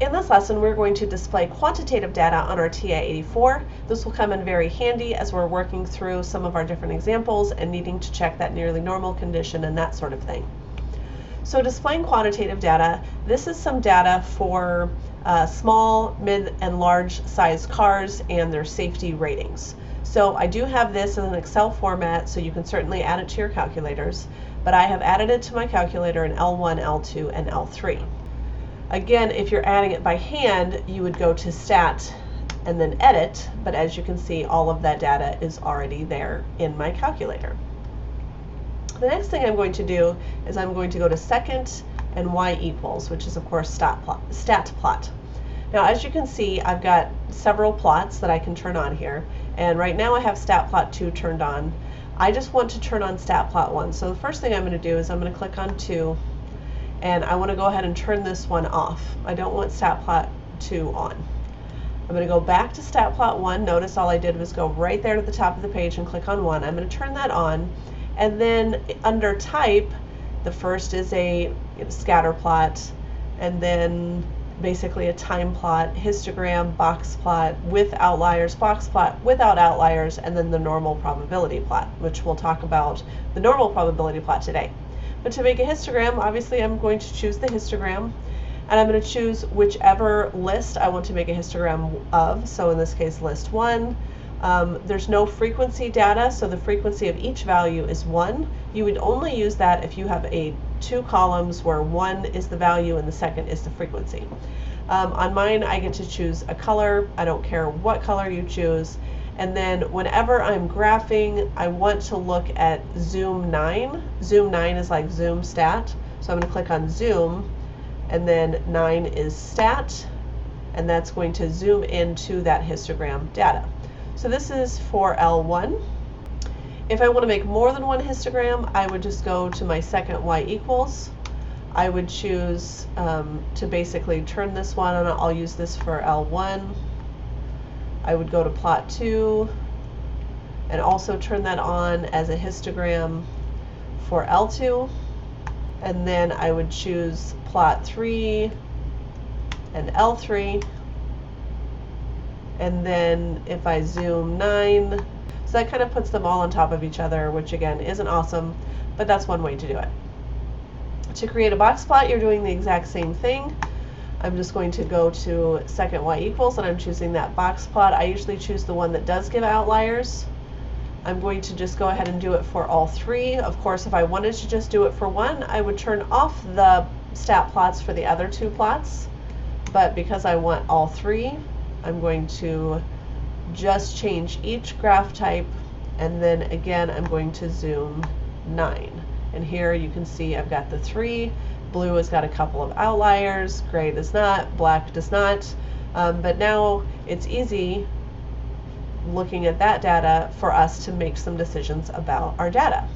In this lesson, we're going to display quantitative data on our TI-84. This will come in very handy as we're working through some of our different examples and needing to check that nearly normal condition and that sort of thing. So displaying quantitative data, this is some data for small, mid, and large size cars and their safety ratings. So I do have this in an Excel format, so you can certainly add it to your calculators, but I have added it to my calculator in L1, L2, and L3. Again, if you're adding it by hand, you would go to Stat and then Edit, but as you can see, all of that data is already there in my calculator. The next thing I'm going to do is I'm going to go to Second and Y equals, which is of course stat plot. Now as you can see, I've got several plots that I can turn on here, and right now I have stat plot 2 turned on. I just want to turn on stat plot 1. So the first thing I'm going to do is I'm going to click on 2, and I want to go ahead and turn this one off. I don't want stat plot 2 on. I'm going to go back to stat plot 1. Notice all I did was go right there to the top of the page and click on 1. I'm going to turn that on, and then under type, the first is a scatter plot, and then basically a time plot, histogram, box plot with outliers, box plot without outliers, and then the normal probability plot, which we'll talk about the normal probability plot today. But to make a histogram, obviously I'm going to choose the histogram, and I'm going to choose whichever list I want to make a histogram of. So in this case, list 1. There's no frequency data, so the frequency of each value is 1. You would only use that if you have two columns where 1 is the value and the second is the frequency. On mine, I get to choose a color. I don't care what color you choose. And then whenever I'm graphing, I want to look at zoom 9. Zoom 9 is like zoom stat. So I'm going to click on zoom, and then 9 is stat, and that's going to zoom into that histogram data. So this is for L1. If I want to make more than one histogram, I would just go to my second Y equals. I would choose to basically turn this one on. I'll use this for L1. I would go to plot 2 and also turn that on as a histogram for L2. And then I would choose plot 3 and L3. And then if I zoom 9, so that kind of puts them all on top of each other, which again isn't awesome, but that's one way to do it. To create a box plot, you're doing the exact same thing. I'm just going to go to second Y equals, and I'm choosing that box plot. I usually choose the one that does give outliers. I'm going to just go ahead and do it for all 3. Of course, if I wanted to just do it for 1, I would turn off the stat plots for the other 2 plots. But because I want all 3, I'm going to just change each graph type, and then again I'm going to zoom 9. And here you can see I've got the 3. Blue has got a couple of outliers, gray does not, black does not. But now it's easy looking at that data for us to make some decisions about our data.